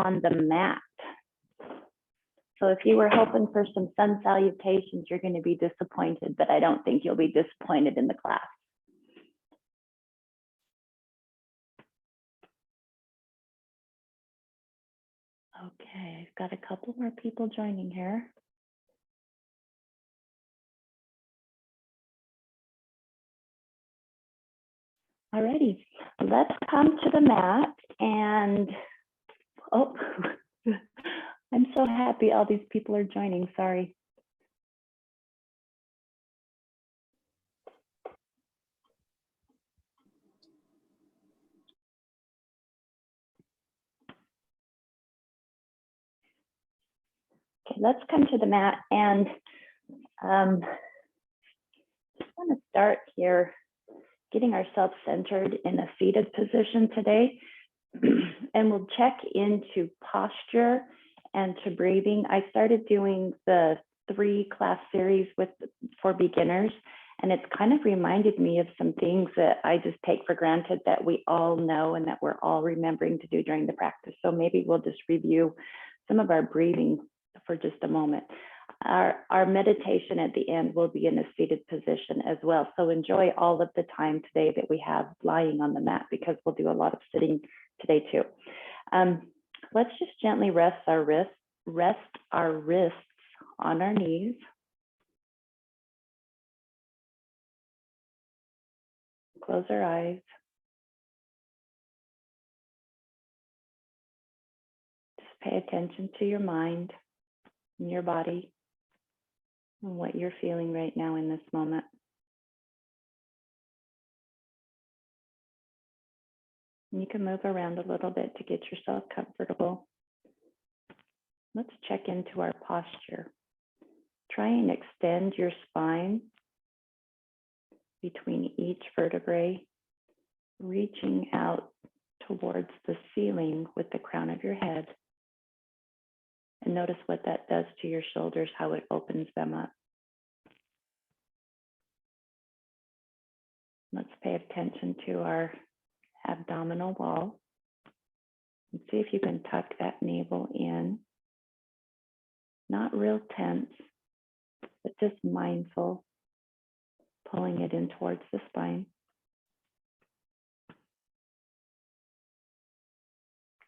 on the mat. So if you were hoping for some sun salutations, you're going to be disappointed, but I don't think you'll be disappointed in the class. Okay, I've got a couple more people joining here. Alrighty, let's come to the mat and, oh, I'm so happy all these people are joining, sorry. Okay, let's come to the mat and just want to start here, getting ourselves centered in a seated position today. And we'll check into posture and to breathing. I started doing the 3-class series for beginners, and it's kind of reminded me of some things that I just take for granted that we all know and that we're all remembering to do during the practice. So maybe we'll just review some of our breathing for just a moment. Our meditation at the end will be in a seated position as well. So enjoy all of the time today that we have lying on the mat, because we'll do a lot of sitting today too. Let's just gently rest our wrists on our knees. Close our eyes. Just pay attention to your mind and your body and what you're feeling right now in this moment. And you can move around a little bit to get yourself comfortable. Let's check into our posture. Try and extend your spine between each vertebrae, reaching out towards the ceiling with the crown of your head. And notice what that does to your shoulders, how it opens them up. Let's pay attention to our abdominal wall and see if you can tuck that navel in. Not real tense, but just mindful, pulling it in towards the spine.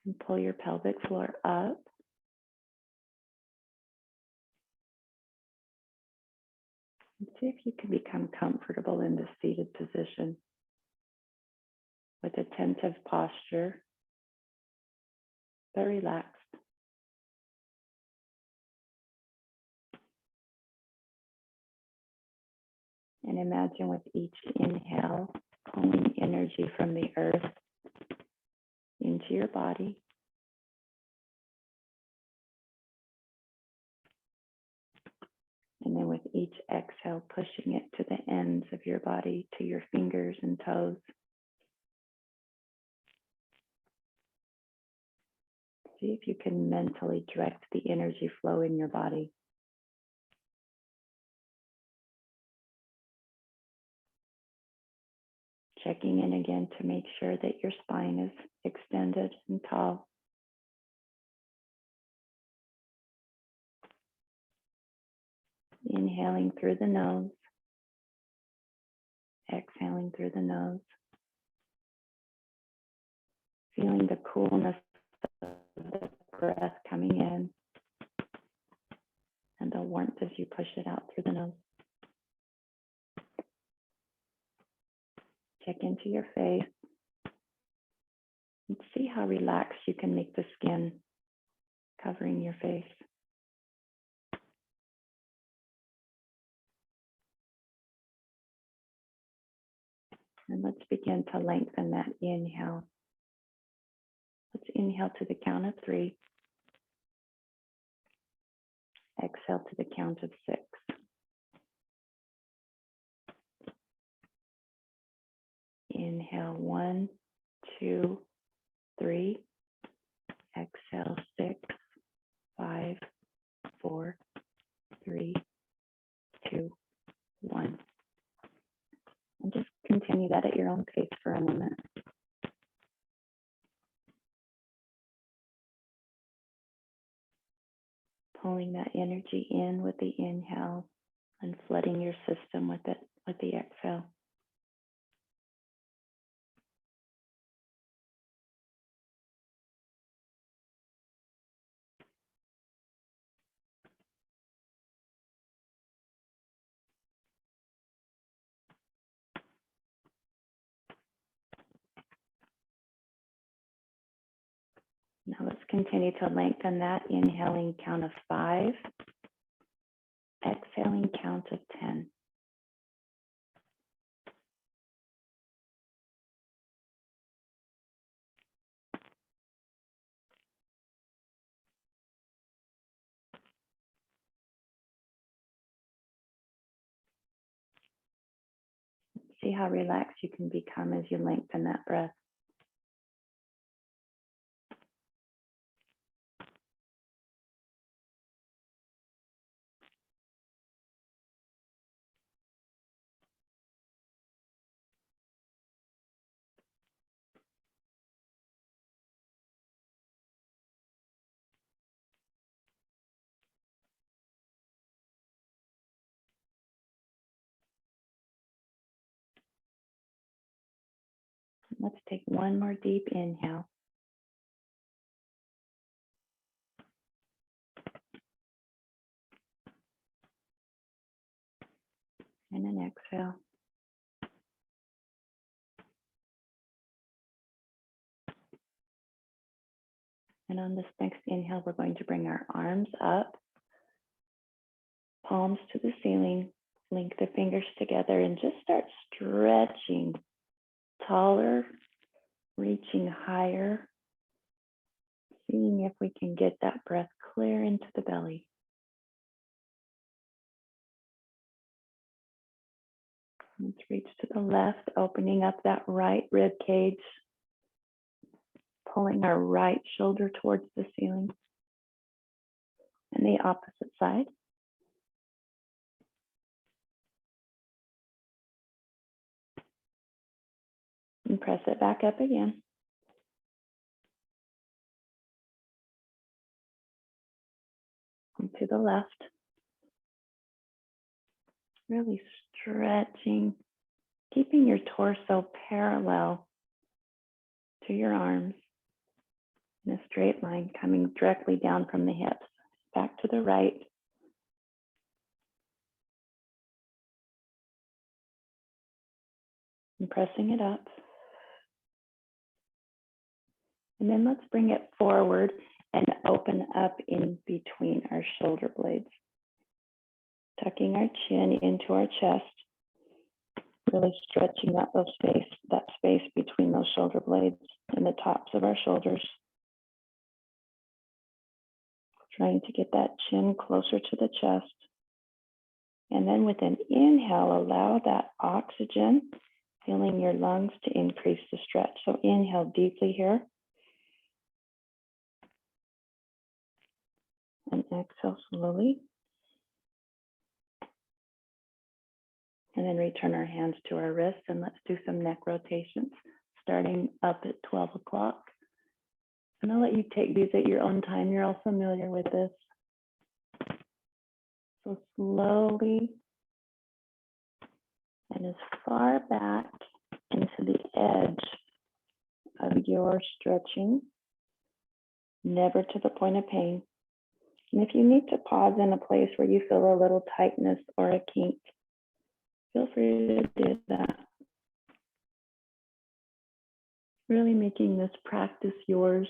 And pull your pelvic floor up. And see if you can become comfortable in this seated position with attentive posture, but relaxed. And imagine with each inhale, pulling energy from the earth into your body. And then with each exhale, pushing it to the ends of your body, to your fingers and toes. See if you can mentally direct the energy flow in your body. Checking in again to make sure that your spine is extended and tall. Inhaling through the nose. Exhaling through the nose. Feeling the coolness of the breath coming in and the warmth as you push it out through the nose. Check into your face and see how relaxed you can make the skin covering your face. And let's begin to lengthen that inhale. Let's inhale to the count of 3. Exhale to the count of 6. Inhale 1, 2, 3. Exhale 6, 5, 4, 3, 2, 1. And just continue that at your own pace for a moment. Pulling that energy in with the inhale and flooding your system with it with the exhale. Now let's continue to lengthen that. Inhaling count of 5, exhaling count of 10. See how relaxed you can become as you lengthen that breath. Let's take one more deep inhale. And an exhale. And on this next inhale, we're going to bring our arms up, palms to the ceiling, link the fingers together, and just start stretching taller, reaching higher, seeing if we can get that breath clear into the belly. Let's reach to the left, opening up that right rib cage, pulling our right shoulder towards the ceiling. And the opposite side. And press it back up again. And to the left. Really stretching, keeping your torso parallel to your arms in a straight line, coming directly down from the hips. Back to the right. And pressing it up. And then let's bring it forward and open up in between our shoulder blades. Tucking our chin into our chest, really stretching out that space between those shoulder blades and the tops of our shoulders. Trying to get that chin closer to the chest. And then with an inhale, allow that oxygen, filling your lungs to increase the stretch. So inhale deeply here. And exhale slowly. And then return our hands to our wrists and let's do some neck rotations, starting up at 12 o'clock. And I'll let you take these at your own time. You're all familiar with this. So slowly and as far back into the edge of your stretching, never to the point of pain. And if you need to pause in a place where you feel a little tightness or a kink, feel free to do that. Really making this practice yours.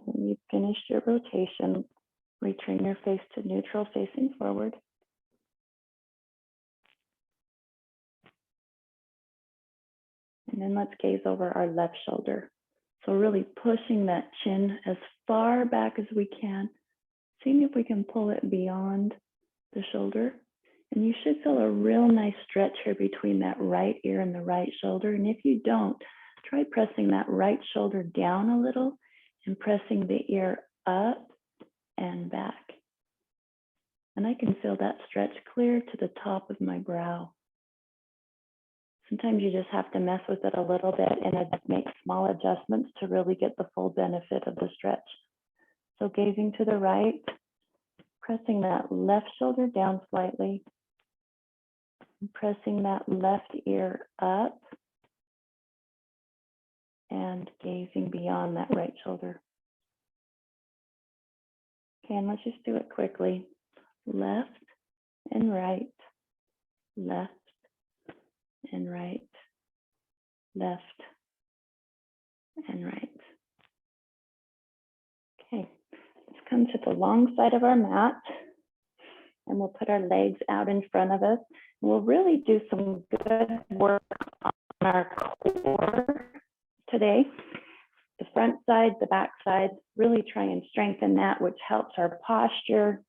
When you've finished your rotation, return your face to neutral, facing forward. And then let's gaze over our left shoulder. So really pushing that chin as far back as we can, seeing if we can pull it beyond the shoulder. And you should feel a real nice stretch here between that right ear and the right shoulder. And if you don't, try pressing that right shoulder down a little and pressing the ear up and back. And I can feel that stretch clear to the top of my brow. Sometimes you just have to mess with it a little bit and make small adjustments to really get the full benefit of the stretch. So gazing to the right, pressing that left shoulder down slightly, pressing that left ear up, and gazing beyond that right shoulder. Okay, and let's just do it quickly. Left and right, left and right, left and right. Okay, let's come to the long side of our mat, and we'll put our legs out in front of us. We'll really do some good work on our core today. The front side, the back side, really try and strengthen that, which helps our posture,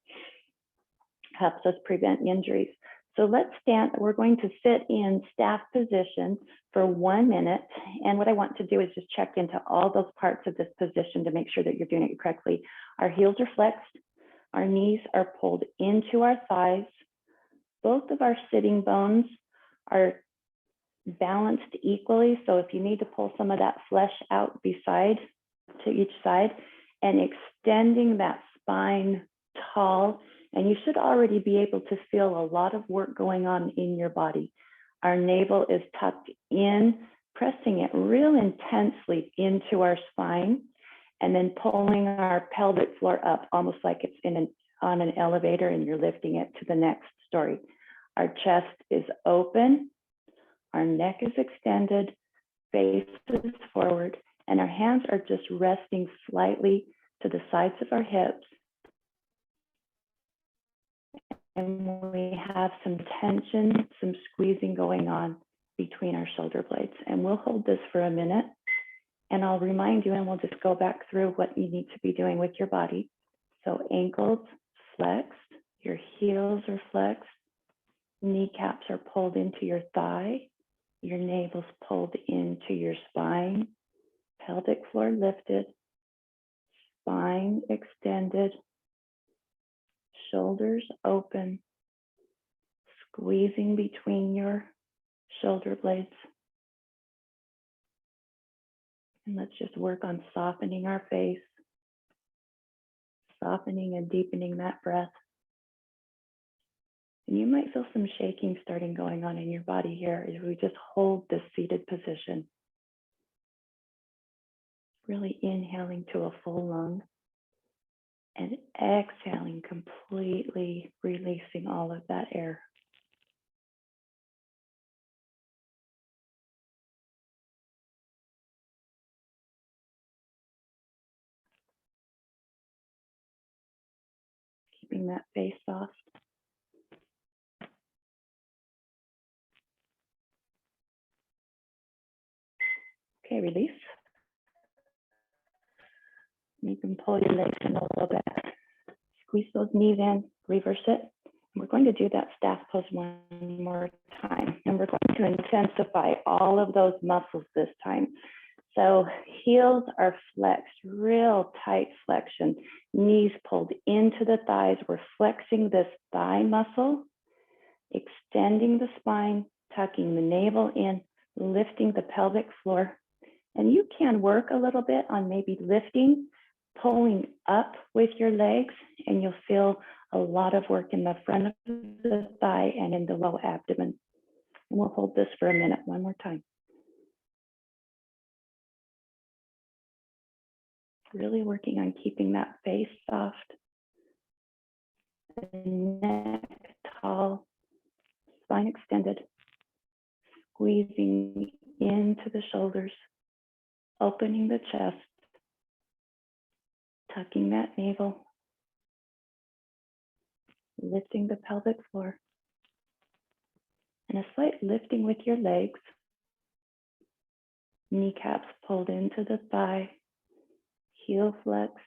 helps us prevent injuries. So let's stand, we're going to sit in staff position for 1 minute. And what I want to do is just check into all those parts of this position to make sure that you're doing it correctly. Our heels are flexed, our knees are pulled into our thighs. Both of our sitting bones are balanced equally. So if you need to pull some of that flesh out beside to each side and extending that spine tall, and you should already be able to feel a lot of work going on in your body. Our navel is tucked in, pressing it real intensely into our spine, and then pulling our pelvic floor up, almost like it's on an elevator and you're lifting it to the next story. Our chest is open, our neck is extended, face is forward, and our hands are just resting slightly to the sides of our hips. And we have some tension, some squeezing going on between our shoulder blades. And we'll hold this for a minute, and I'll remind you, and we'll just go back through what you need to be doing with your body. So ankles flexed, your heels are flexed, kneecaps are pulled into your thigh, your navel's pulled into your spine, pelvic floor lifted, spine extended, shoulders open, squeezing between your shoulder blades. And let's just work on softening our face, softening and deepening that breath. And you might feel some shaking starting going on in your body here as we just hold this seated position. Really inhaling to a full lung and exhaling, completely releasing all of that air. Keeping that face soft. Okay, release. You can pull your legs in a little bit. Squeeze those knees in, reverse it. And we're going to do that staff pose one more time. And we're going to intensify all of those muscles this time. So heels are flexed, real tight flexion. Knees pulled into the thighs. We're flexing this thigh muscle, extending the spine, tucking the navel in, lifting the pelvic floor. And you can work a little bit on maybe lifting, pulling up with your legs, and you'll feel a lot of work in the front of the thigh and in the low abdomen. And we'll hold this for a minute, one more time. Really working on keeping that face soft, the neck tall, spine extended, squeezing into the shoulders, opening the chest, tucking that navel, lifting the pelvic floor, and a slight lifting with your legs, kneecaps pulled into the thigh, heel flexed.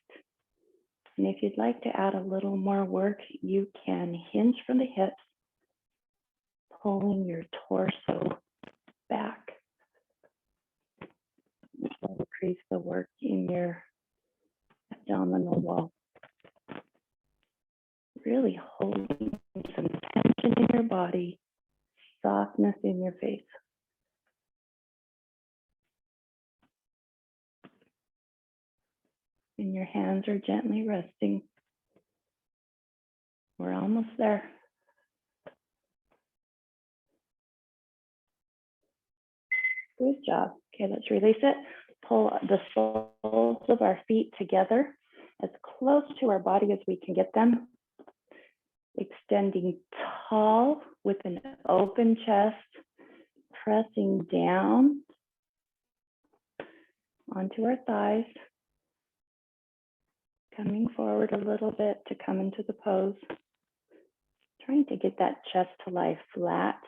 And if you'd like to add a little more work, you can hinge from the hips, pulling your torso back. Increase the work in your abdominal wall. really holding some tension in your body, softness in your face. And your hands are gently resting. We're almost there. Good job. Okay, let's release it. Pull the soles of our feet together as close to our body as we can get them. Extending tall with an open chest, pressing down onto our thighs, coming forward a little bit to come into the pose. Trying to get that chest to lie flat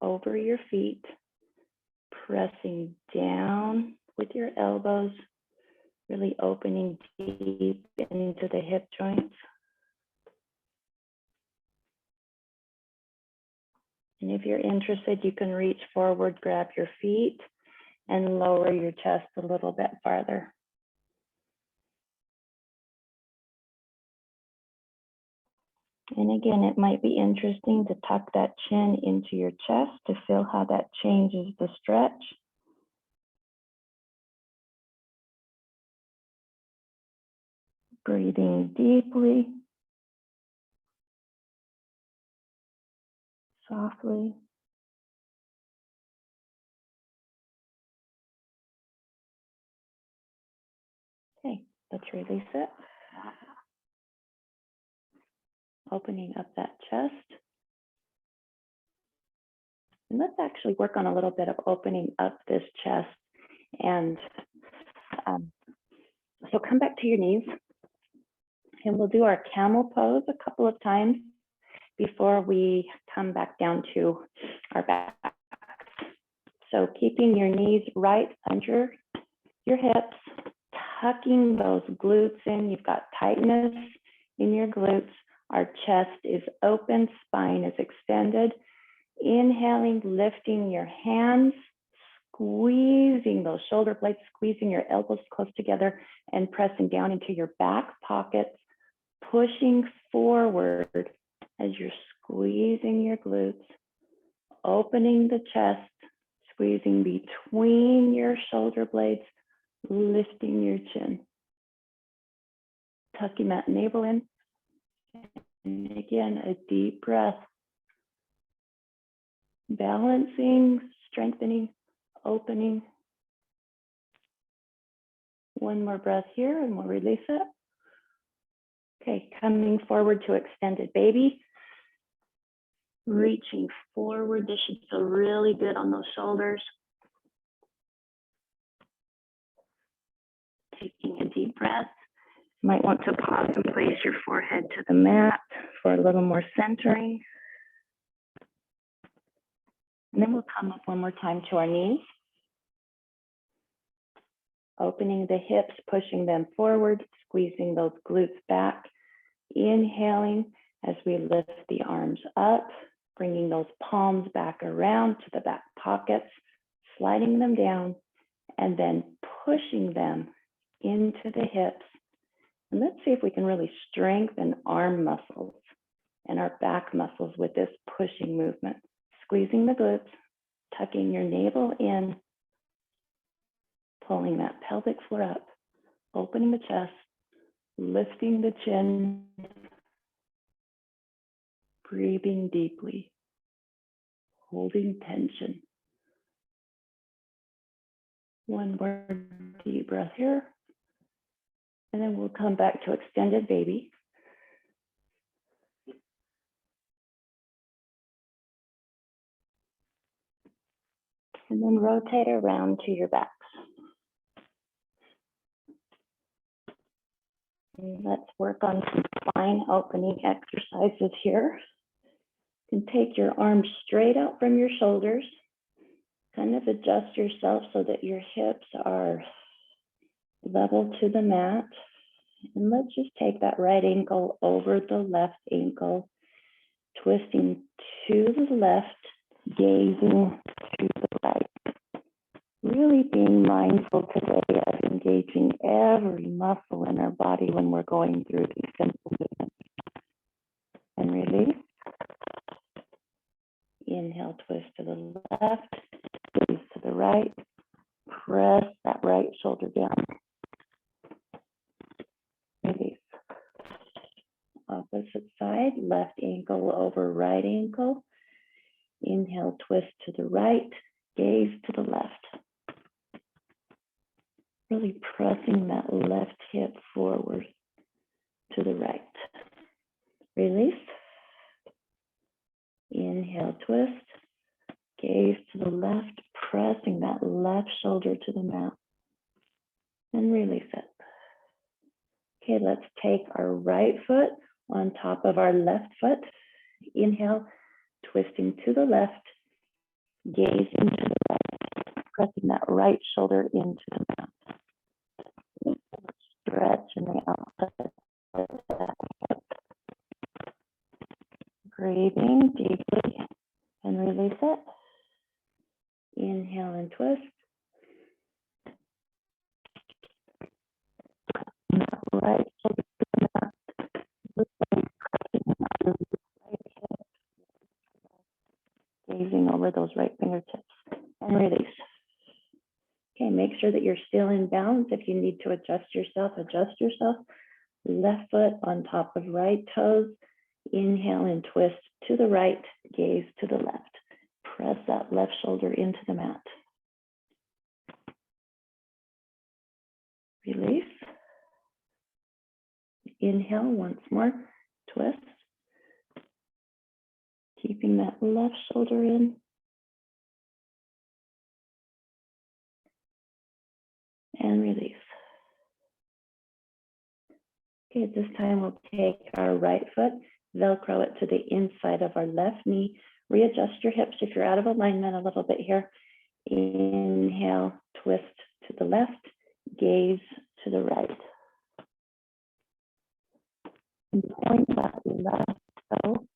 over your feet, pressing down with your elbows, really opening deep into the hip joints. And if you're interested, you can reach forward, grab your feet, and lower your chest a little bit farther. And again, it might be interesting to tuck that chin into your chest to feel how that changes the stretch. Breathing deeply, softly. Okay, let's release it. Opening up that chest. And let's actually work on a little bit of opening up this chest. And so come back to your knees. And we'll do our camel pose a couple of times before we come back down to our back. So keeping your knees right under your hips, tucking those glutes in. You've got tightness in your glutes. Our chest is open, spine is extended. Inhaling, lifting your hands, squeezing those shoulder blades, squeezing your elbows close together and pressing down into your back pockets, pushing forward as you're squeezing your glutes, opening the chest, squeezing between your shoulder blades, lifting your chin. Tucking that navel in. And again, a deep breath. Balancing, strengthening, opening. One more breath here and we'll release it. Okay, coming forward to extended baby. Reaching forward. This should feel really good on those shoulders. Taking a deep breath. You might want to pause and place your forehead to the mat for a little more centering. And then we'll come up one more time to our knees. Opening the hips, pushing them forward, squeezing those glutes back. Inhaling as we lift the arms up, bringing those palms back around to the back pockets, sliding them down, and then pushing them into the hips. And let's see if we can really strengthen arm muscles and our back muscles with this pushing movement. Squeezing the glutes, tucking your navel in, pulling that pelvic floor up, opening the chest, lifting the chin, breathing deeply, holding tension. One more deep breath here, and then we'll come back to extended baby. And then rotate around to your backs. And let's work on some spine opening exercises here. You can take your arms straight out from your shoulders. Kind of adjust yourself so that your hips are level to the mat. And let's just take that right ankle over the left ankle, twisting to the left, gazing to the right. Really being mindful today of engaging every muscle in our body when we're going through these simple movements. the left, gaze to the right, press that right shoulder down. Release. Opposite side, left ankle over right ankle. Inhale, twist to the right, gaze to the left. Really pressing that left hip forward to the right. Release. Inhale, twist. Gaze to the left, pressing that left shoulder to the mat. And release it. Okay, let's take our right foot on top of our left foot. Inhale, twisting to the left, gazing to the right, pressing that right shoulder into the mat. Stretch in the outside of that hip. Breathing deeply and release it. Inhale and twist. Right shoulder to the mat. Pressing that right hip. Gazing over those right fingertips and release. Okay, make sure that you're still in balance. If you need to adjust yourself, adjust yourself. Left foot on top of right toes. Inhale and twist to the right, gaze to the left. Press that left shoulder into the mat. Release. Inhale once more, twist. Keeping that left shoulder in. And release. Okay, at this time we'll take our right foot, Velcro it to the inside of our left knee. Readjust your hips if you're out of alignment a little bit here. Inhale, twist to the left, gaze to the right. And point that left toe.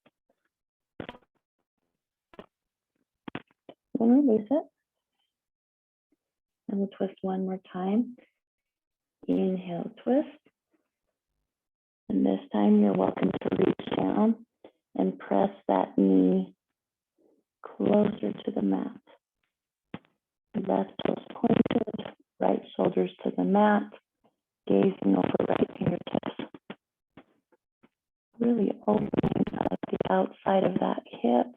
And release it. And we'll twist one more time. Inhale, twist. And this time you're welcome to reach down and press that knee closer to the mat. Left toes pointed, right shoulders to the mat, gazing over right fingertips. Really opening up the outside of that hip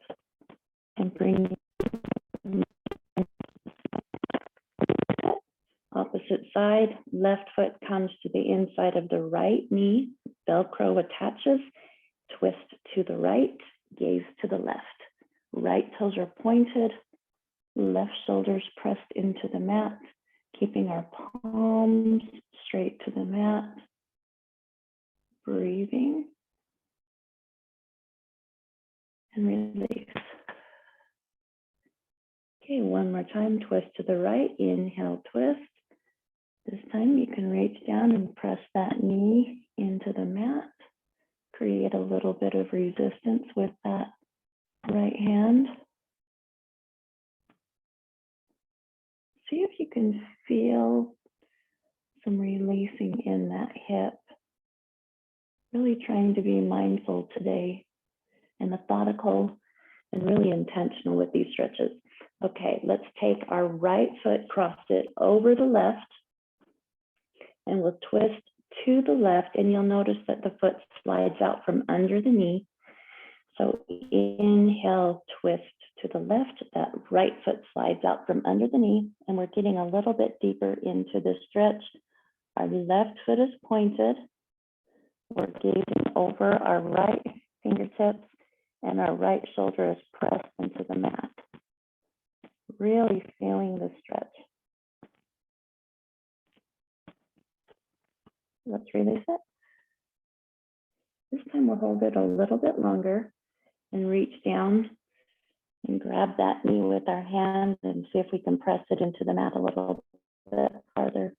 and bringing opposite side. Left foot comes to the inside of the right knee. Velcro attaches. Twist to the right. Gaze to the left. Right toes are pointed. Left shoulders pressed into the mat. Keeping our palms straight to the mat. Breathing. And release. Okay, one more time. Twist to the right. Inhale, twist. This time you can reach down and press that knee into the mat. Create a little bit of resistance with that right hand. See if you can feel some releasing in that hip. Really trying to be mindful today and methodical and really intentional with these stretches. Okay, let's take our right foot, cross it over the left, and we'll twist to the left, and you'll notice that the foot slides out from under the knee. So inhale, twist to the left, that right foot slides out from under the knee, and we're getting a little bit deeper into the stretch. Our left foot is pointed. We're gazing over our right fingertips, and our right shoulder is pressed into the mat. Really feeling the stretch. Let's release it. This time we'll hold it a little bit longer and reach down and grab that knee with our hand and see if we can press it into the mat a little bit farther.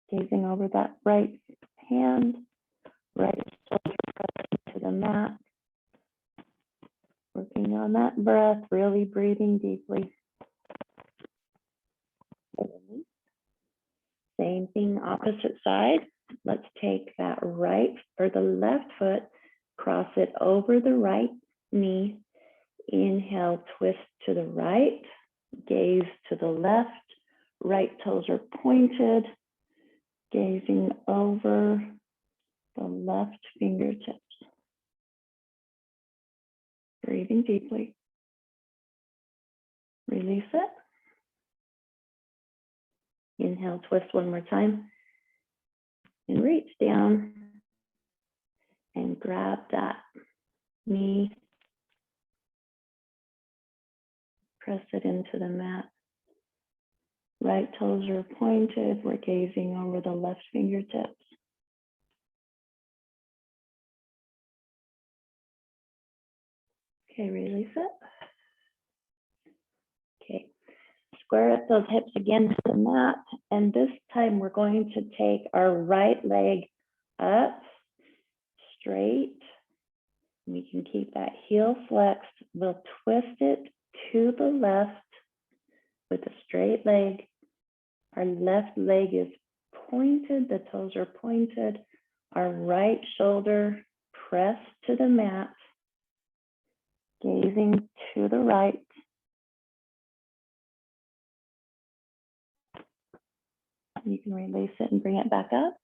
Gazing over that right hand, right shoulder pressed into the mat. Working on that breath, really breathing deeply. Same thing, opposite side. Let's take that right or the left foot, cross it over the right, knee. Inhale, twist to the right, gaze to the left, right toes are pointed, gazing over the left fingertips. Breathing deeply. Release it. Inhale, twist one more time. And reach down and grab that knee. Press it into the mat. Right toes are pointed. We're gazing over the left fingertips. Okay, release it. Okay, square up those hips again to the mat. And this time we're going to take our right leg up, straight. We can keep that heel flexed. We'll twist it to the left with a straight leg. Our left leg is pointed, the toes are pointed. Our right shoulder pressed to the mat, gazing to the right. You can release it and bring it back up.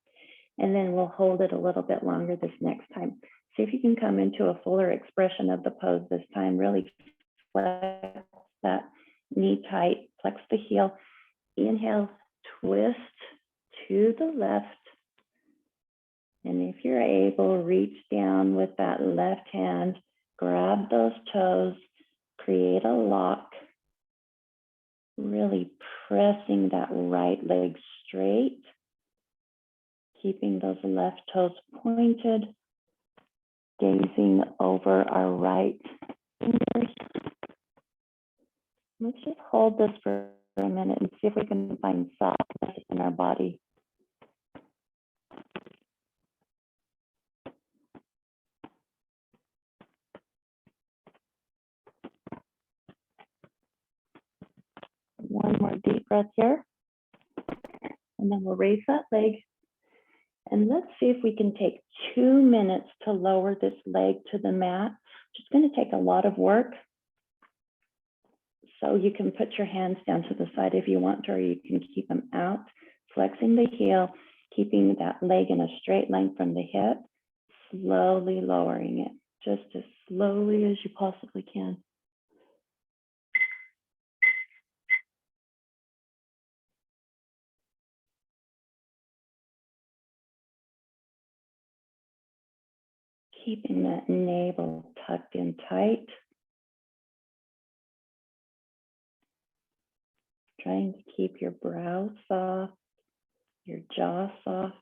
And then we'll hold it a little bit longer this next time. See if you can come into a fuller expression of the pose this time. Really flex that knee tight, flex the heel. Inhale, twist to the left. And if you're able, reach down with that left hand, grab those toes, create a lock, really pressing that right leg straight, keeping those left toes pointed, gazing over our right fingers. Let's just hold this for a minute and see if we can find softness in our body. One more deep breath here. And then we'll raise that leg. And let's see if we can take 2 minutes to lower this leg to the mat. It's going to take a lot of work. So you can put your hands down to the side if you want to, or you can keep them out, flexing the heel, keeping that leg in a straight line from the hip, slowly lowering it, just as slowly as you possibly can. Keeping that navel tucked in tight. Trying to keep your brow soft, your jaw soft.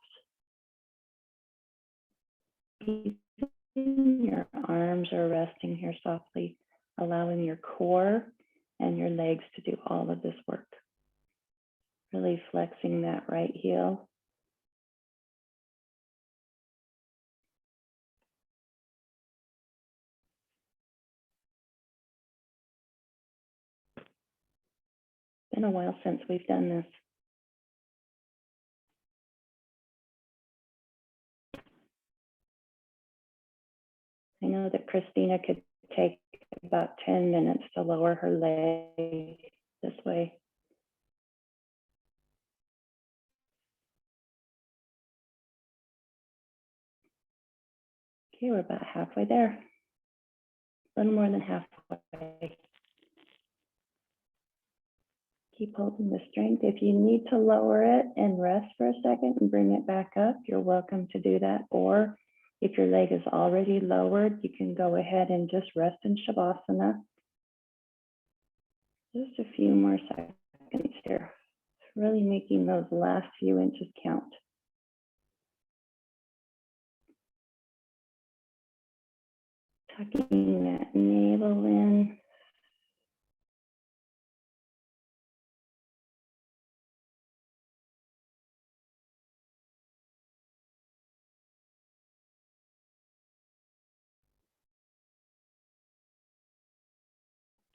Your arms are resting here softly, allowing your core and your legs to do all of this work. Really flexing that right heel. It's been a while since we've done this. I know that Christina could take about 10 minutes to lower her leg this way. Okay, we're about halfway there. A little more than halfway. Keep holding the strength. If you need to lower it and rest for a second and bring it back up, you're welcome to do that. Or if your leg is already lowered, you can go ahead and just rest in Shavasana. Just a few more seconds here. Really making those last few inches count. Tucking that navel in.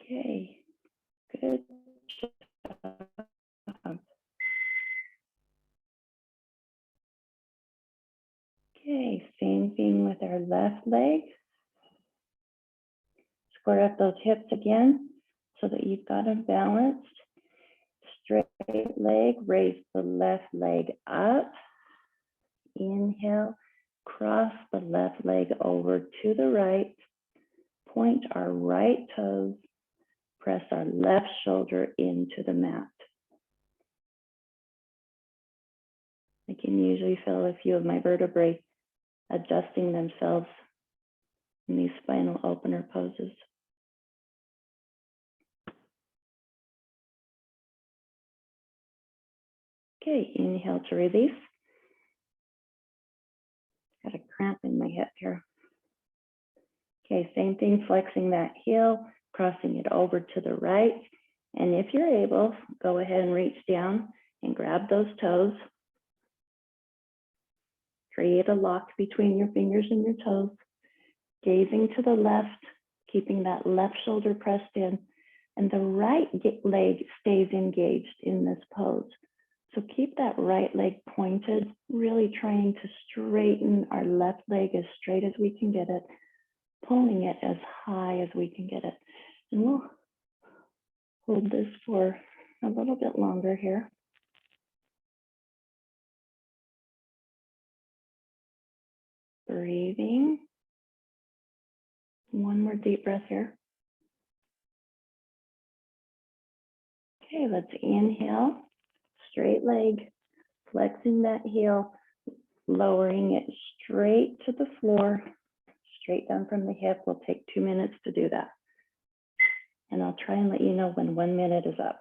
Okay, good job. Okay, same thing with our left leg. Square up those hips again so that you've got a balanced straight leg. Raise the left leg up. Inhale, cross the left leg over to the right. Point our right toes. Press our left shoulder into the mat. I can usually feel a few of my vertebrae adjusting themselves in these spinal opener poses. Okay, inhale to release. Got a cramp in my hip here. Okay, same thing, flexing that heel, crossing it over to the right. And if you're able, go ahead and reach down and grab those toes. Create a lock between your fingers and your toes. Gazing to the left, keeping that left shoulder pressed in, and the right leg stays engaged in this pose. So keep that right leg pointed, really trying to straighten our left leg as straight as we can get it, pulling it as high as we can get it. And we'll hold this for a little bit longer here. Breathing. One more deep breath here. Okay, let's inhale, straight leg, flexing that heel, lowering it straight to the floor, straight down from the hip. We'll take 2 minutes to do that. And I'll try and let you know when 1 minute is up.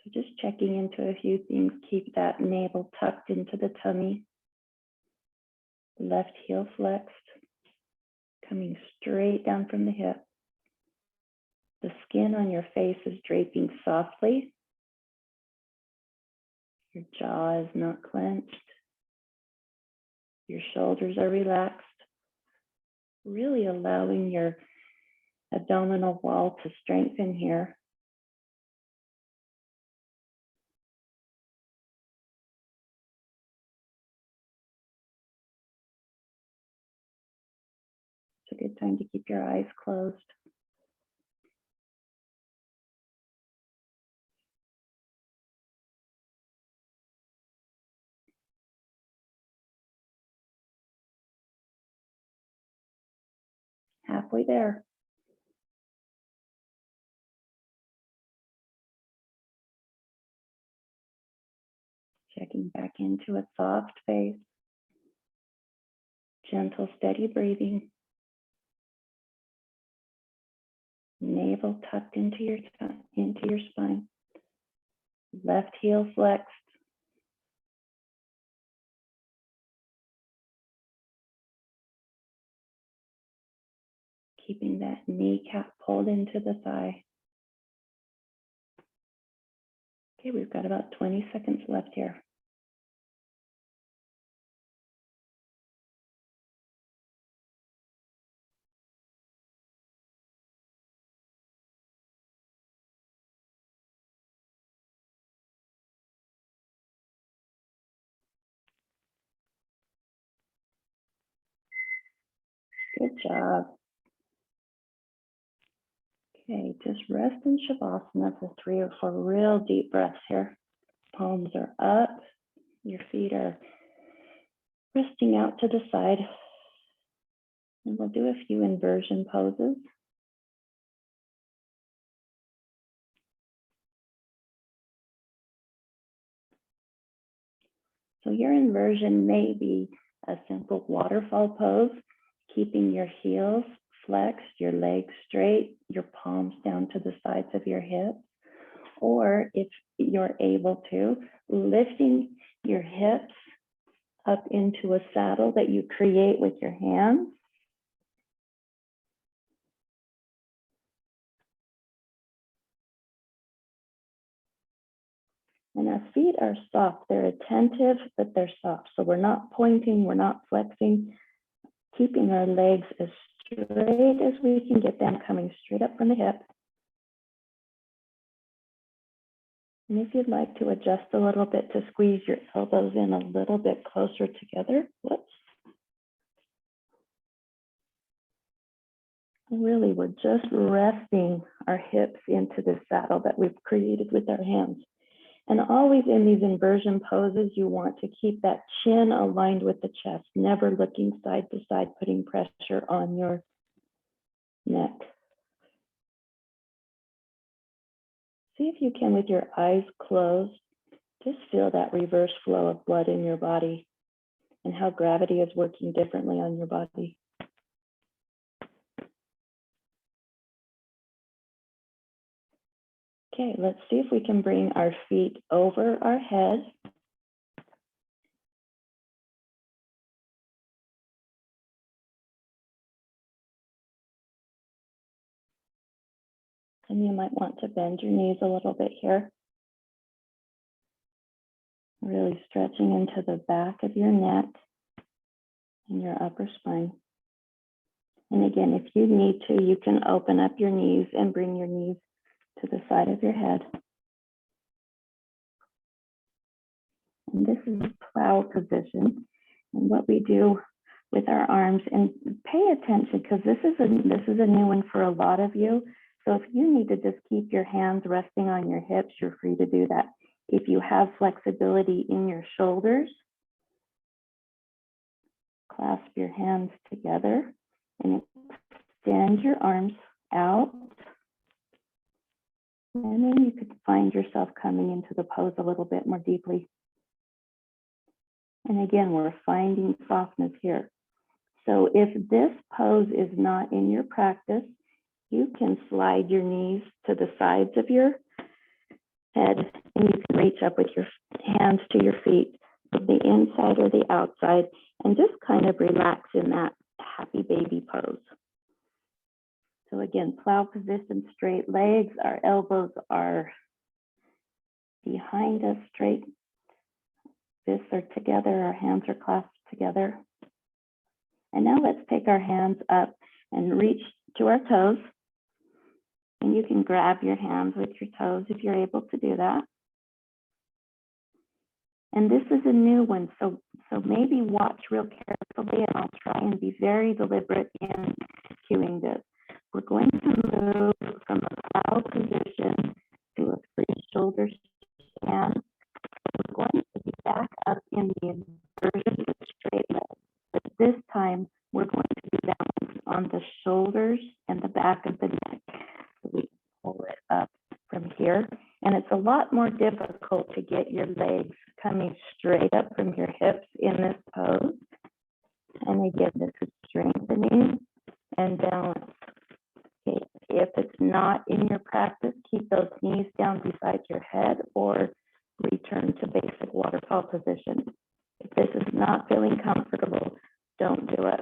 So just checking into a few things. Keep that navel tucked into the tummy. Left heel flexed, coming straight down from the hip. The skin on your face is draping softly. Your jaw is not clenched. Your shoulders are relaxed. Really allowing your abdominal wall to strengthen here. It's a good time to keep your eyes closed. Halfway there. Checking back into a soft face. Gentle, steady breathing. Navel tucked into your spine. Left heel flexed. Keeping that kneecap pulled into the thigh. Okay, we've got about 20 seconds left here. Good job. Okay, just rest in Shavasana for 3 or 4 real deep breaths here. Palms are up. Your feet are resting out to the side. And we'll do a few inversion poses. So your inversion may be a simple waterfall pose, keeping your heels flexed, your legs straight, your palms down to the sides of your hips. Or if you're able to, lifting your hips up into a saddle that you create with your hands. And our feet are soft. They're attentive, but they're soft. So we're not pointing, we're not flexing, keeping our legs as straight as we can get them, coming straight up from the hip. And if you'd like to adjust a little bit to squeeze your elbows in a little bit closer together, whoops. Really, we're just resting our hips into this saddle that we've created with our hands. And always in these inversion poses, you want to keep that chin aligned with the chest, never looking side to side, putting pressure on your neck. See if you can, with your eyes closed, just feel that reverse flow of blood in your body and how gravity is working differently on your body. Okay, let's see if we can bring our feet over our head. And you might want to bend your knees a little bit here. Really stretching into the back of your neck and your upper spine. And again, if you need to, you can open up your knees and bring your knees to the side of your head. And this is a plow position. And what we do with our arms, and pay attention because this is a new one for a lot of you. So if you need to just keep your hands resting on your hips, you're free to do that. If you have flexibility in your shoulders, clasp your hands together and extend your arms out. And then you could find yourself coming into the pose a little bit more deeply. And again, we're finding softness here. So if this pose is not in your practice, you can slide your knees to the sides of your head and you can reach up with your hands to your feet, the inside or the outside, and just kind of relax in that happy baby pose. So again, plow position, straight legs, our elbows are behind us, straight fists are together, our hands are clasped together. And now let's take our hands up and reach to our toes. And you can grab your hands with your toes if you're able to do that. And this is a new one, so maybe watch real carefully, and I'll try and be very deliberate in cueing this. We're going to move from a plow position to a free shoulder stand. We're going to be back up in the inversion with straight legs. But this time, we're going to be balanced on the shoulders and the back of the neck. So we pull it up from here. And it's a lot more difficult to get your legs coming straight up from your hips in this pose. And again, this is strengthening and balance. Okay. If it's not in your practice, keep those knees down beside your head or return to basic waterfall position. If this is not feeling comfortable, don't do it.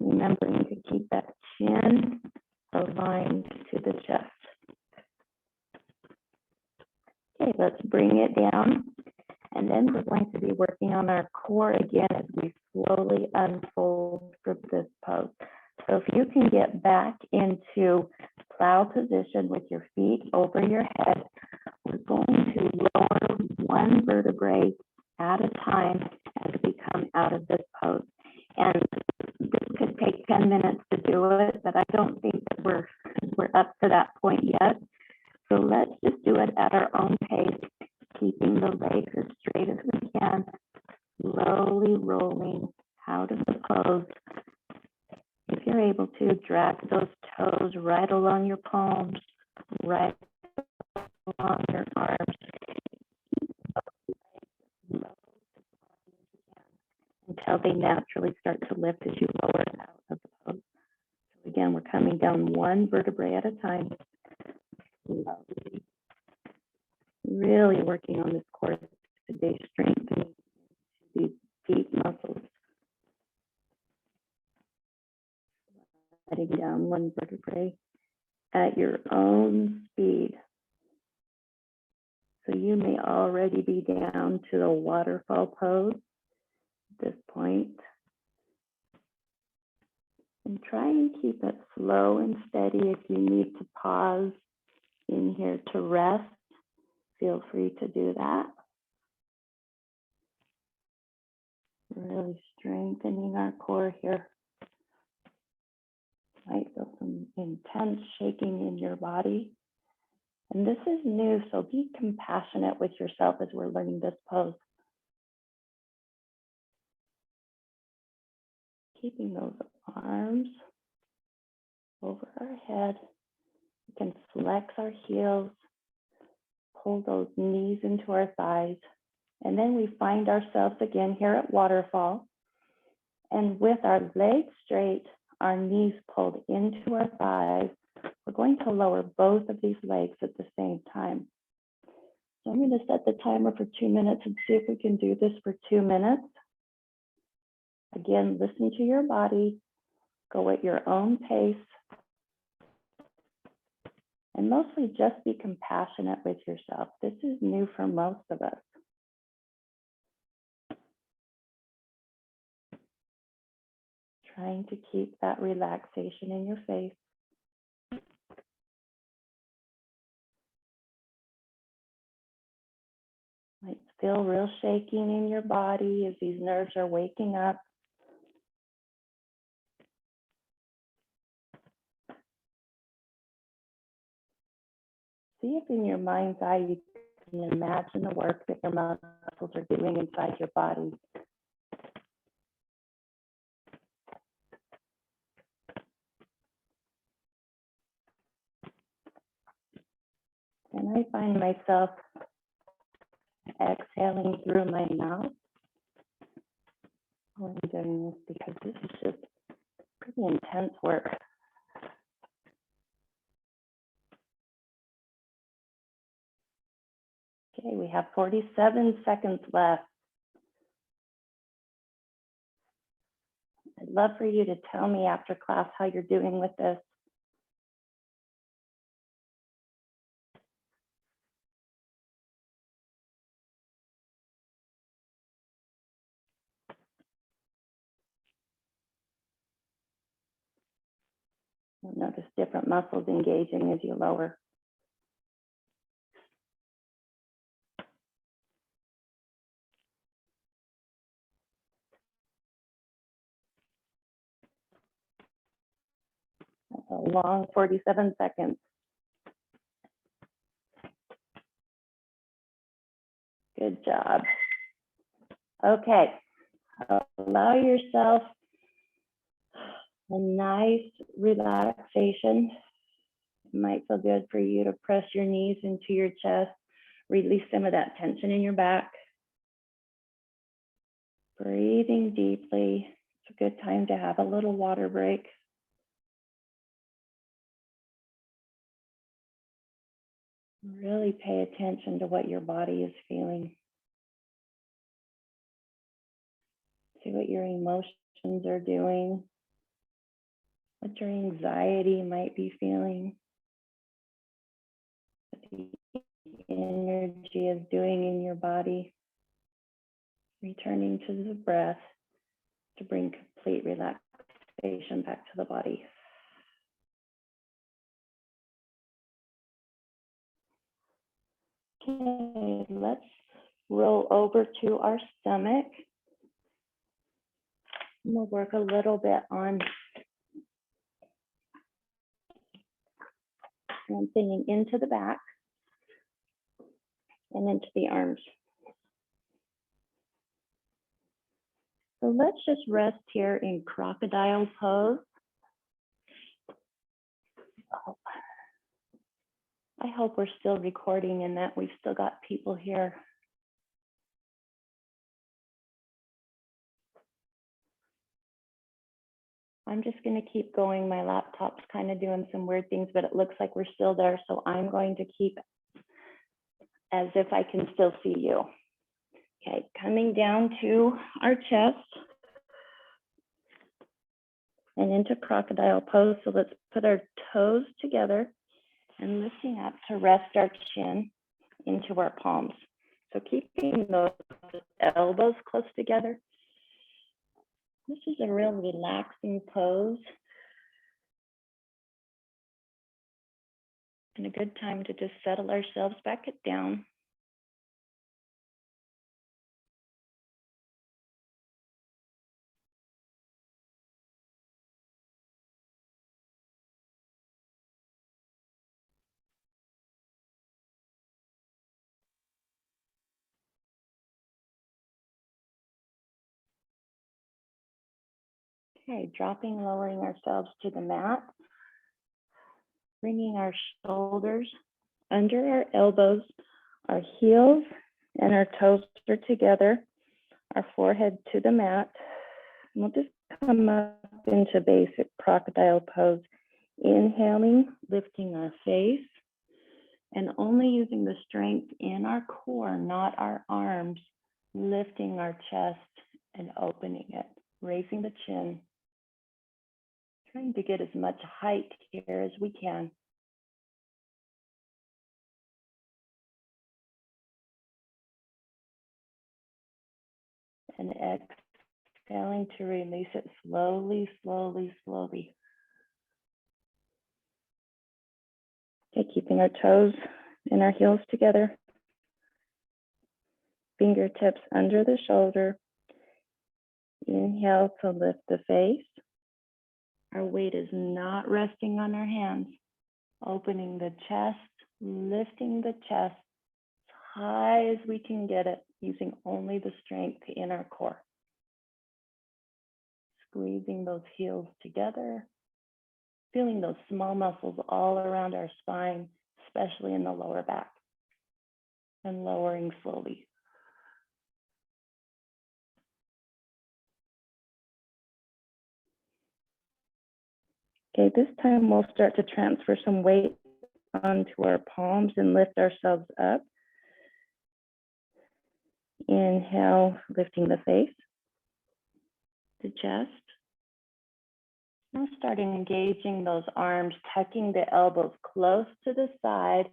Remembering to keep that chin aligned to the chest. Okay, let's bring it down. And then we're going to be working on our core again as we slowly unfold from this pose. So if you can get back into plow position with your feet over your head, we're going to lower one vertebrae at a time as we come out of this pose. And this could take 10 minutes to do it, but I don't think that we're up to that point yet. So let's just do it at our own pace, keeping the legs as straight as we can, slowly rolling out of the pose. If you're able to, drag those toes right along your palms, right along your arms, until they naturally start to lift as you lower it out of the pose. So again, we're coming down one vertebrae at a time. Slowly. Really working on this core today, strengthening these deep muscles. Letting down one vertebrae at your own speed. So you may already be down to the waterfall pose at this point. And try and keep it slow and steady. If you need to pause in here to rest, feel free to do that. Really strengthening our core here. Might feel some intense shaking in your body. And this is new, so be compassionate with yourself as we're learning this pose. Keeping those arms over our head. We can flex our heels, pull those knees into our thighs. And then we find ourselves again here at waterfall. And with our legs straight, our knees pulled into our thighs, we're going to lower both of these legs at the same time. So I'm going to set the timer for 2 minutes and see if we can do this for 2 minutes. Again, listen to your body, go at your own pace, and mostly just be compassionate with yourself. This is new for most of us. Trying to keep that relaxation in your face. Might feel real shaking in your body as these nerves are waking up. See if in your mind's eye you can imagine the work that your muscles are doing inside your body. And I find myself exhaling through my mouth while I'm doing this because this is just pretty intense work. Okay, we have 47 seconds left. I'd love for you to tell me after class how you're doing with this. You'll notice different muscles engaging as you lower. That's a long 47 seconds. Good job. Okay, allow yourself a nice relaxation. It might feel good for you to press your knees into your chest, release some of that tension in your back. Breathing deeply. It's a good time to have a little water break. Really pay attention to what your body is feeling. See what your emotions are doing, what your anxiety might be feeling, what the energy is doing in your body. Returning to the breath to bring complete relaxation back to the body. Okay, let's roll over to our stomach. We'll work a little bit on strengthening into the back and into the arms. So let's just rest here in crocodile pose. I hope we're still recording and that we've still got people here. I'm just going to keep going. My laptop's kind of doing some weird things, but it looks like we're still there. So I'm going to keep as if I can still see you. Okay, coming down to our chest and into crocodile pose. So let's put our toes together and lifting up to rest our chin into our palms. So keeping those elbows close together. This is a real relaxing pose and a good time to just settle ourselves back down. Okay, dropping, lowering ourselves to the mat, bringing our shoulders under our elbows, our heels and our toes are together, our forehead to the mat. And we'll just come up into basic crocodile pose, inhaling, lifting our face, and only using the strength in our core, not our arms, lifting our chest and opening it, raising the chin, trying to get as much height here as we can. And exhaling to release it slowly, slowly, slowly. Okay, keeping our toes and our heels together. Fingertips under the shoulder. Inhale to lift the face. Our weight is not resting on our hands. Opening the chest, lifting the chest as high as we can get it, using only the strength in our core. Squeezing those heels together. Feeling those small muscles all around our spine, especially in the lower back. And lowering slowly. Okay, this time we'll start to transfer some weight onto our palms and lift ourselves up. Inhale, lifting the face, the chest. Now starting engaging those arms, tucking the elbows close to the side,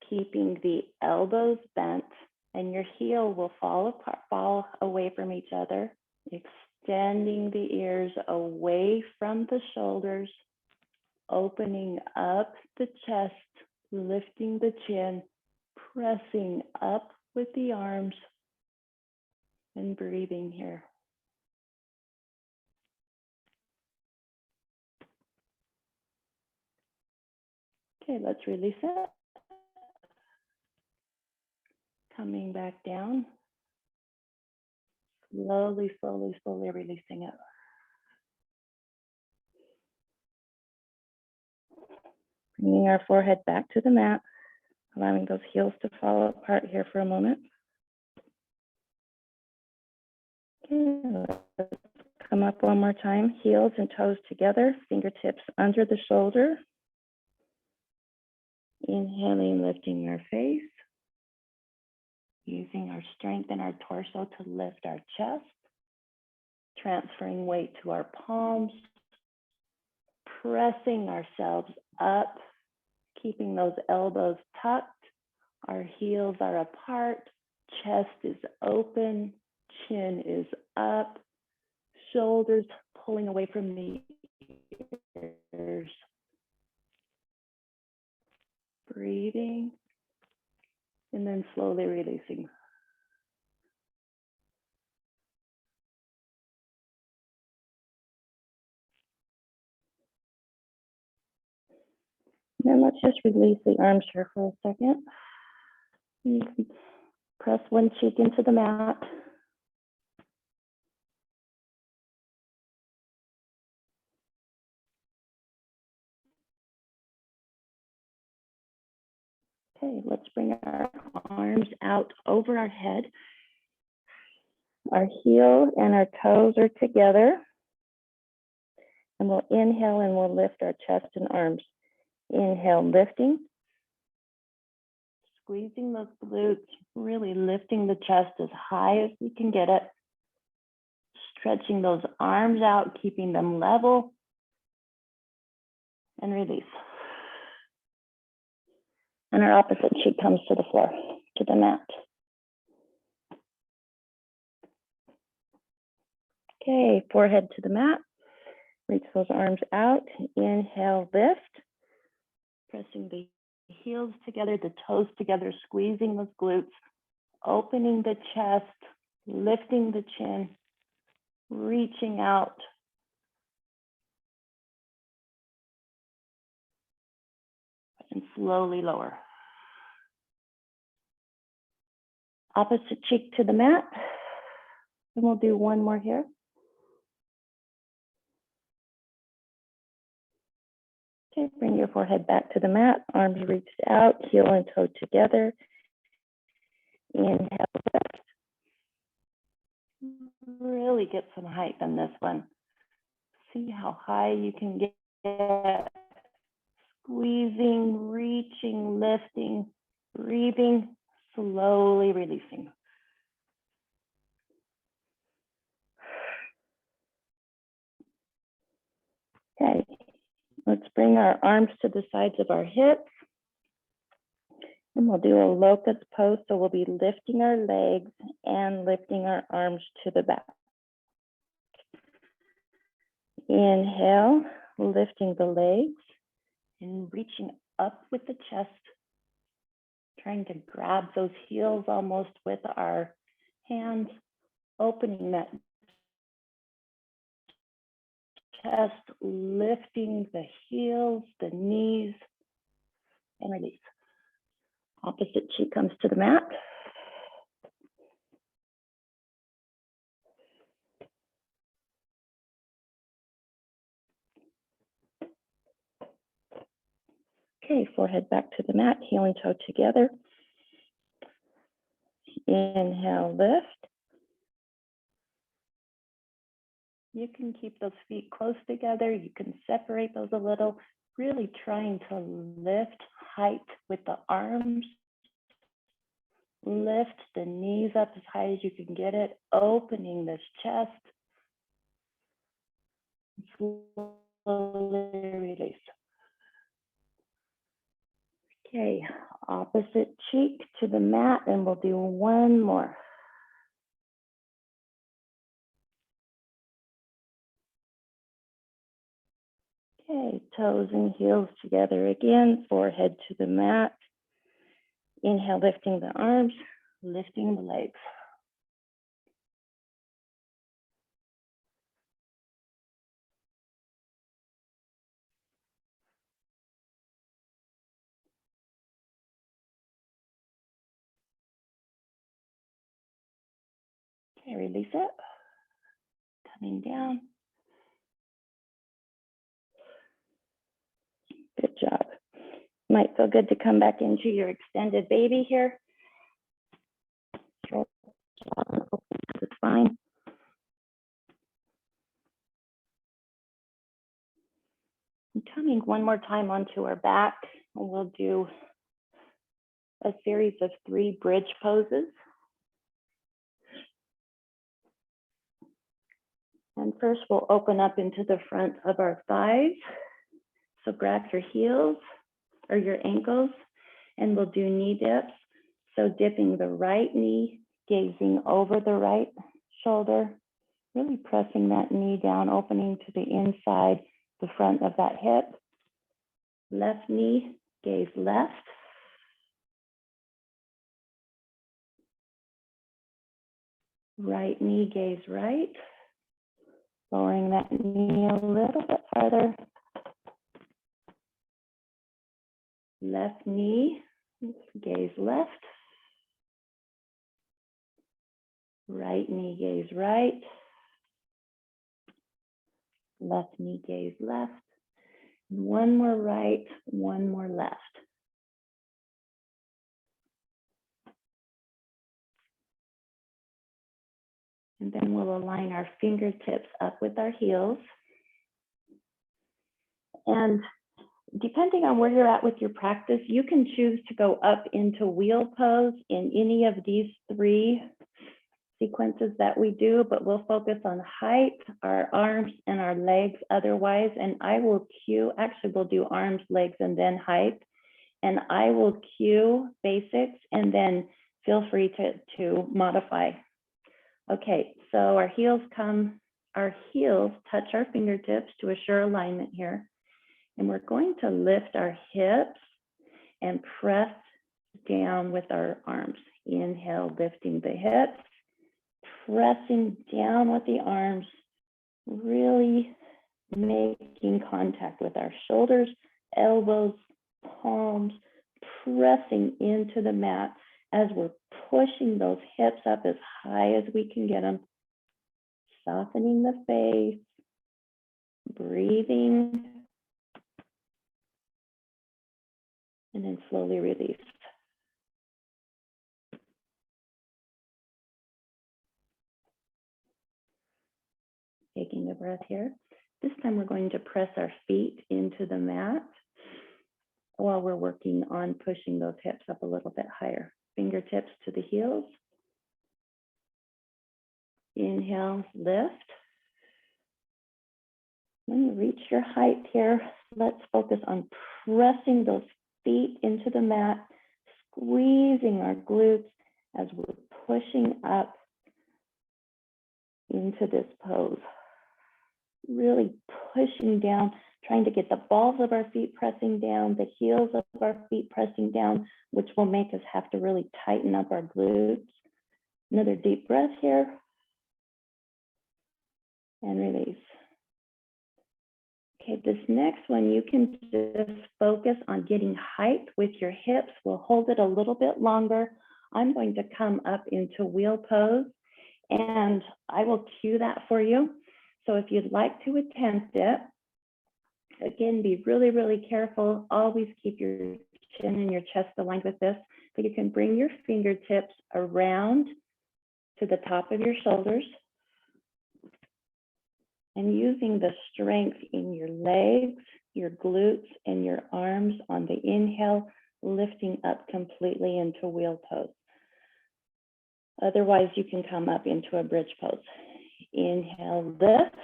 keeping the elbows bent, and your heel will fall apart, fall away from each other, extending the ears away from the shoulders, opening up the chest, lifting the chin, pressing up with the arms, and breathing here. Okay, let's release it. Coming back down. Slowly, slowly, slowly releasing it. Bringing our forehead back to the mat, allowing those heels to fall apart here for a moment. Okay, let's come up one more time, heels and toes together, fingertips under the shoulder. Inhaling, lifting our face. Using our strength in our torso to lift our chest. Transferring weight to our palms. Pressing ourselves up, keeping those elbows tucked. Our heels are apart, chest is open, chin is up, shoulders pulling away from the ears. Breathing, and then slowly releasing. Then let's just release the arms here for a second. You can press one cheek into the mat. Okay, let's bring our arms out over our head. Our heel and our toes are together. And we'll inhale and we'll lift our chest and arms. Inhale, lifting. Squeezing those glutes, really lifting the chest as high as we can get it. Stretching those arms out, keeping them level. And release. And our opposite cheek comes to the floor, to the mat. Okay, forehead to the mat. Reach those arms out. Inhale, lift. Pressing the heels together, the toes together, squeezing those glutes. Opening the chest, lifting the chin, reaching out. And slowly lower. Opposite cheek to the mat. And we'll do one more here. Okay, bring your forehead back to the mat, arms reached out, heel and toe together. Inhale, lift. Really get some height on this one. See how high you can get. Squeezing, reaching, lifting, breathing, slowly releasing. Okay, let's bring our arms to the sides of our hips. And we'll do a locust pose. So we'll be lifting our legs and lifting our arms to the back. Inhale, lifting the legs and reaching up with the chest, trying to grab those heels almost with our hands, opening that chest, lifting the heels, the knees, and release. Opposite cheek comes to the mat. Okay, forehead back to the mat, heel and toe together. Inhale, lift. You can keep those feet close together. You can separate those a little, really trying to lift height with the arms. Lift the knees up as high as you can get it, opening this chest. Slowly release. Okay, opposite cheek to the mat, and we'll do one more. Okay, toes and heels together again, forehead to the mat. Inhale, lifting the arms, lifting the legs. Okay, release it. Coming down. Good job. Might feel good to come back into your extended baby here. Stretch out and open the spine. And coming one more time onto our back, and we'll do a series of 3 bridge poses. And first we'll open up into the front of our thighs. So grab your heels or your ankles, and we'll do knee dips. So dipping the right knee, gazing over the right shoulder, really pressing that knee down, opening to the inside, the front of that hip. Left knee, gaze left. Right knee, gaze right. Lowering that knee a little bit farther. Left knee, gaze left. Right knee, gaze right. Left knee, gaze left. One more right, one more left. And then we'll align our fingertips up with our heels. And depending on where you're at with your practice, you can choose to go up into wheel pose in any of these 3 sequences that we do, but we'll focus on height, our arms, and our legs otherwise. And I will cue, actually we'll do arms, legs, and then height. And I will cue basics, and then feel free to modify. Okay, so our heels touch our fingertips to assure alignment here. And we're going to lift our hips and press down with our arms. Inhale, lifting the hips, pressing down with the arms, really making contact with our shoulders, elbows, palms, pressing into the mat as we're pushing those hips up as high as we can get them, softening the face, breathing. and then slowly release. Taking a breath here. This time we're going to press our feet into the mat while we're working on pushing those hips up a little bit higher. Fingertips to the heels. Inhale, lift. When you reach your height here, let's focus on pressing those feet into the mat, squeezing our glutes as we're pushing up into this pose. Really pushing down, trying to get the balls of our feet pressing down, the heels of our feet pressing down, which will make us have to really tighten up our glutes. Another deep breath here. And release. Okay, this next one, you can just focus on getting height with your hips. We'll hold it a little bit longer. I'm going to come up into wheel pose, and I will cue that for you. So if you'd like to attempt it, again, be really, really careful. Always keep your chin and your chest aligned with this, but you can bring your fingertips around to the top of your shoulders, and using the strength in your legs, your glutes, and your arms on the inhale, lifting up completely into wheel pose. Otherwise, you can come up into a bridge pose. Inhale, lift.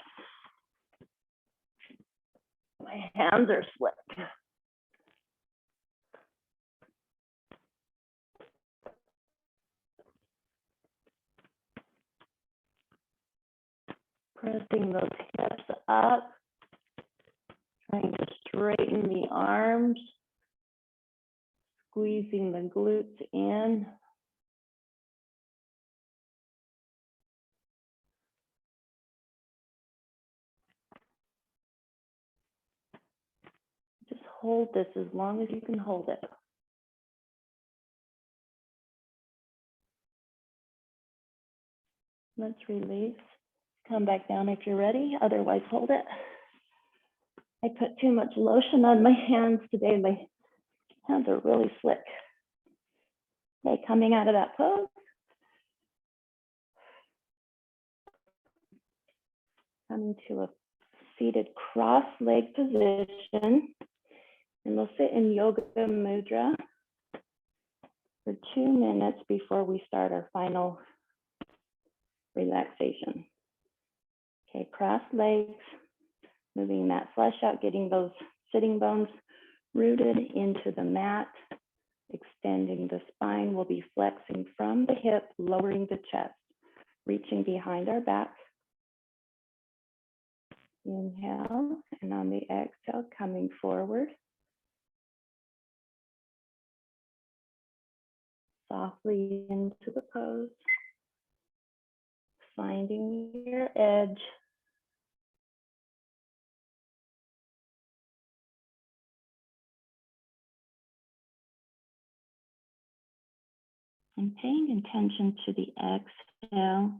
My hands are slick. Pressing those hips up, trying to straighten the arms, squeezing the glutes in. Just hold this as long as you can hold it. Let's release. Come back down if you're ready, otherwise hold it. I put too much lotion on my hands today. My hands are really slick. Okay, coming out of that pose. Coming to a seated cross-leg position. And we'll sit in yoga mudra for 2 minutes before we start our final relaxation. Okay, cross legs, moving that flesh out, getting those sitting bones rooted into the mat, extending the spine. We'll be flexing from the hip, lowering the chest, reaching behind our back. Inhale, and on the exhale, coming forward. Softly into the pose, finding your edge. And paying attention to the exhale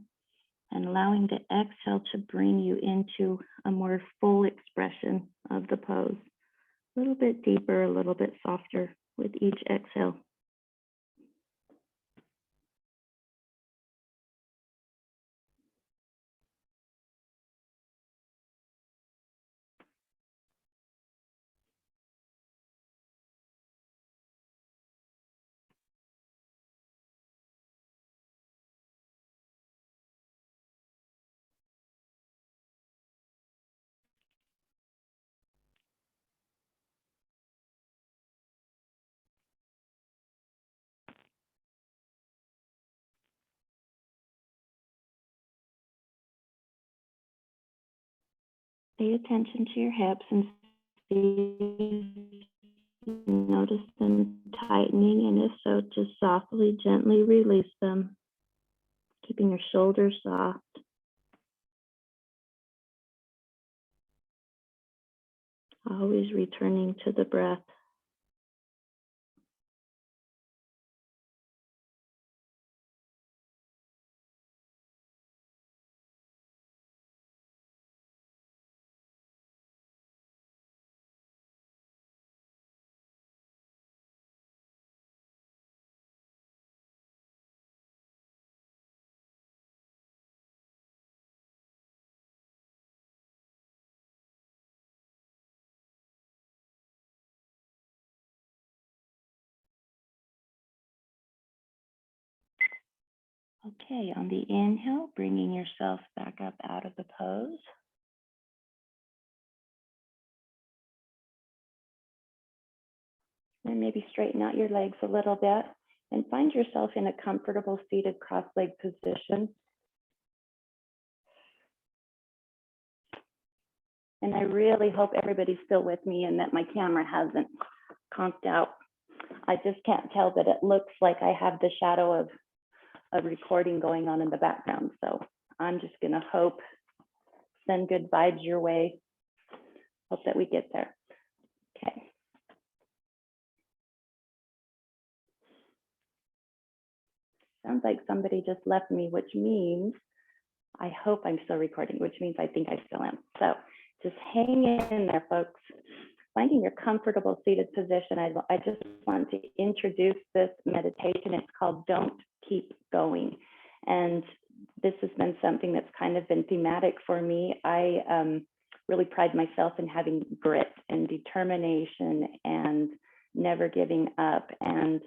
and allowing the exhale to bring you into a more full expression of the pose. A little bit deeper, a little bit softer with each exhale. Pay attention to your hips and see, notice them tightening, and if so, just softly, gently release them, keeping your shoulders soft. Always returning to the breath. Okay, on the inhale, bringing yourself back up out of the pose. And maybe straighten out your legs a little bit and find yourself in a comfortable seated cross-leg position. And I really hope everybody's still with me and that my camera hasn't conked out. I just can't tell, but it looks like I have the shadow of a recording going on in the background. So I'm just gonna hope, send good vibes your way. Hope that we get there. Okay. Sounds like somebody just left me, which means I hope I'm still recording, which means I think I still am. So just hang in there, folks. Finding your comfortable seated position, I just want to introduce this meditation. It's called Don't Keep Going. And this has been something that's kind of been thematic for me. I really pride myself in having grit and determination and never giving up. And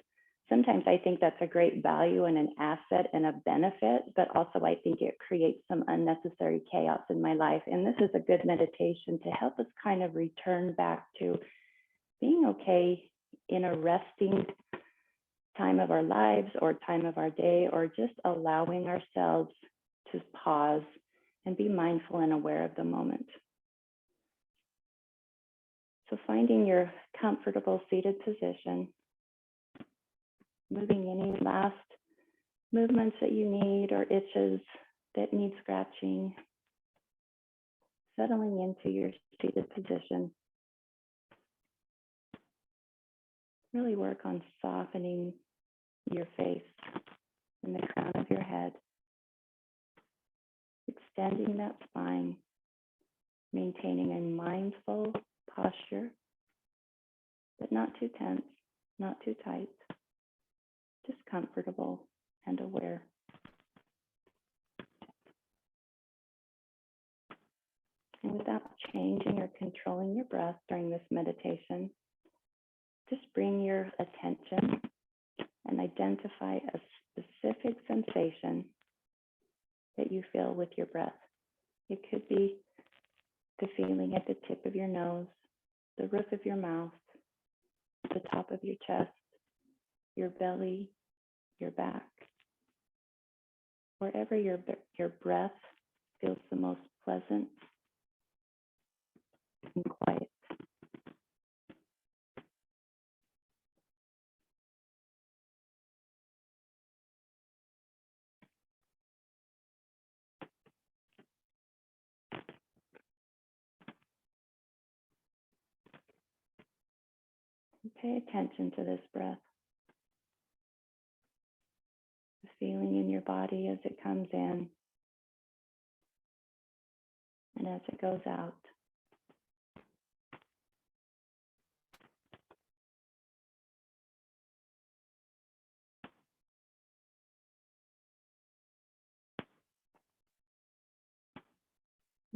sometimes I think that's a great value and an asset and a benefit, but also I think it creates some unnecessary chaos in my life. And this is a good meditation to help us kind of return back to being okay in a resting time of our lives or time of our day, or just allowing ourselves to pause and be mindful and aware of the moment. So finding your comfortable seated position, moving any last movements that you need or itches that need scratching, settling into your seated position. Really work on softening your face and the crown of your head, extending that spine, maintaining a mindful posture, but not too tense, not too tight, just comfortable and aware. And without changing or controlling your breath during this meditation, just bring your attention and identify a specific sensation that you feel with your breath. It could be the feeling at the tip of your nose, the roof of your mouth, the top of your chest, your belly, your back, wherever your breath feels the most pleasant and quiet. Pay attention to this breath, the feeling in your body as it comes in and as it goes out.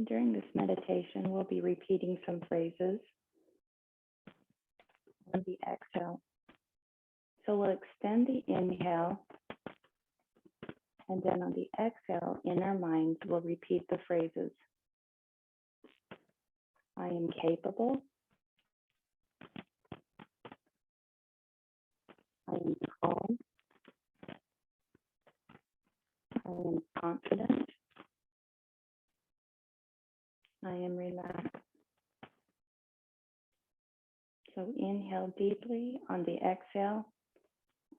During this meditation, we'll be repeating some phrases on the exhale. So we'll extend the inhale, and then on the exhale, in our minds, we'll repeat the phrases. I am capable. I am calm. I am confident. I am relaxed. So inhale deeply. On the exhale,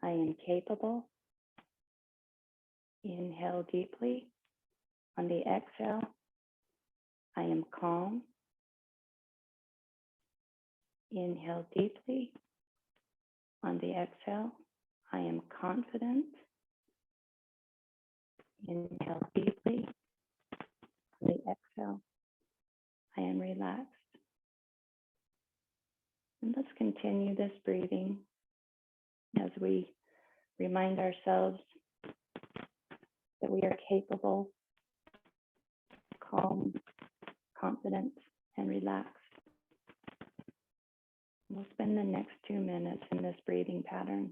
I am capable. Inhale deeply. On the exhale, I am calm. Inhale deeply. On the exhale, I am confident. Inhale deeply. On the exhale, I am relaxed. And let's continue this breathing as we remind ourselves that we are capable, calm, confident, and relaxed. We'll spend the next 2 minutes in this breathing pattern.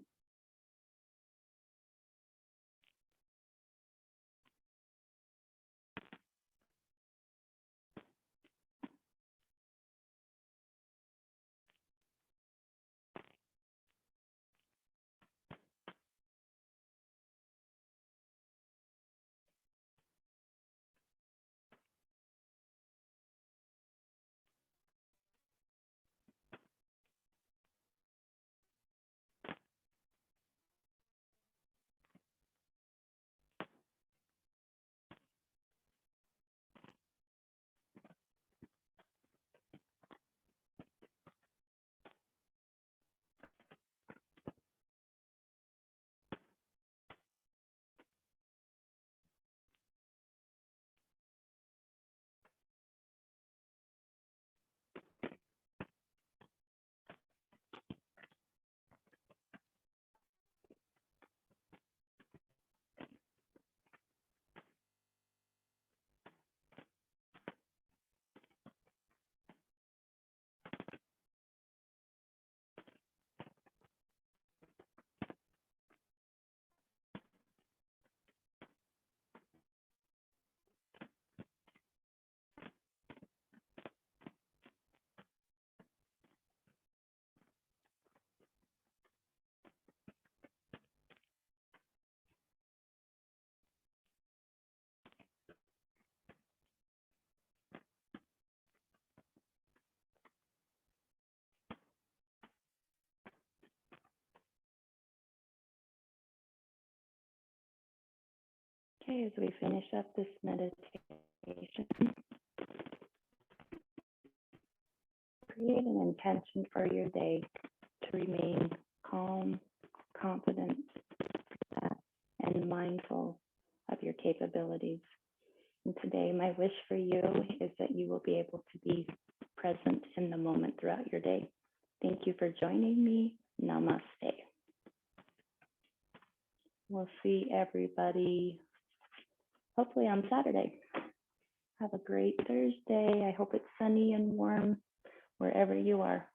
Okay, as we finish up this meditation, create an intention for your day to remain calm, confident, and mindful of your capabilities. And today, my wish for you is that you will be able to be present in the moment throughout your day. Thank you for joining me. Namaste. We'll see everybody hopefully on Saturday. Have a great Thursday. I hope it's sunny and warm wherever you are.